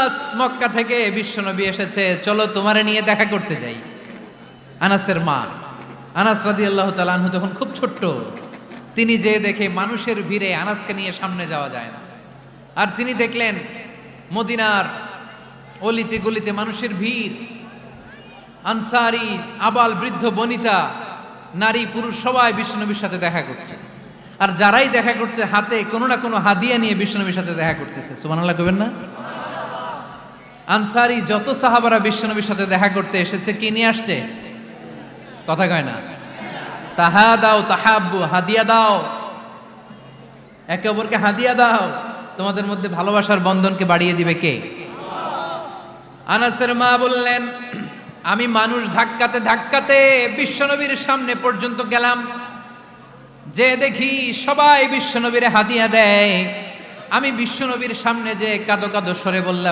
আনাস মক্কা থেকে বিশ্বনবী এসেছে, চলো তোমারে নিয়ে দেখা করতে যাই। আনাসের মা আনাস রাদিয়াল্লাহু তাআলা আনহু তখন খুব ছোট্ট। তিনি যে দেখে মানুষের ভিড়ে আনাসকে নিয়ে সামনে যাওয়া যায় না। আর তিনি দেখলেন মদিনার অলিতে গলিতে মানুষের ভিড়, আনসারি, আবাল বৃদ্ধ বনিতা, নারী পুরুষ সবাই বিশ্বনবীর সাথে দেখা করছে। আর যারাই দেখা করছে হাতে কোনো না কোনো হাদিয়া নিয়ে বিশ্বনবীর সাথে দেখা করতেছে। সুবহানাল্লাহ কইবেন না? আনসারি যত সাহাবারা বিশ্বনবীর সাথে দেখা করতে এসেছে, কি নিয়ে আসছে? কথা কয় না? তাহাদাও তাহাব্বু, হাদিয়া দাও, একে অপরকে হাদিয়া দাও। তোমাদের মধ্যে ভালোবাসার বন্ধনকে বাড়িয়ে দিবে কে? আনাসের মা বললেন, আমি মানুষ ধাক্কাতে ধাক্কাতে বিশ্বনবীর সামনে পর্যন্ত গেলাম, যে দেখি সবাই বিশ্বনবীরে হাদিয়া দেয়। আমি বিশ্বনবীর সামনে যে কাঁদো কাঁদো স্বরে বললাম,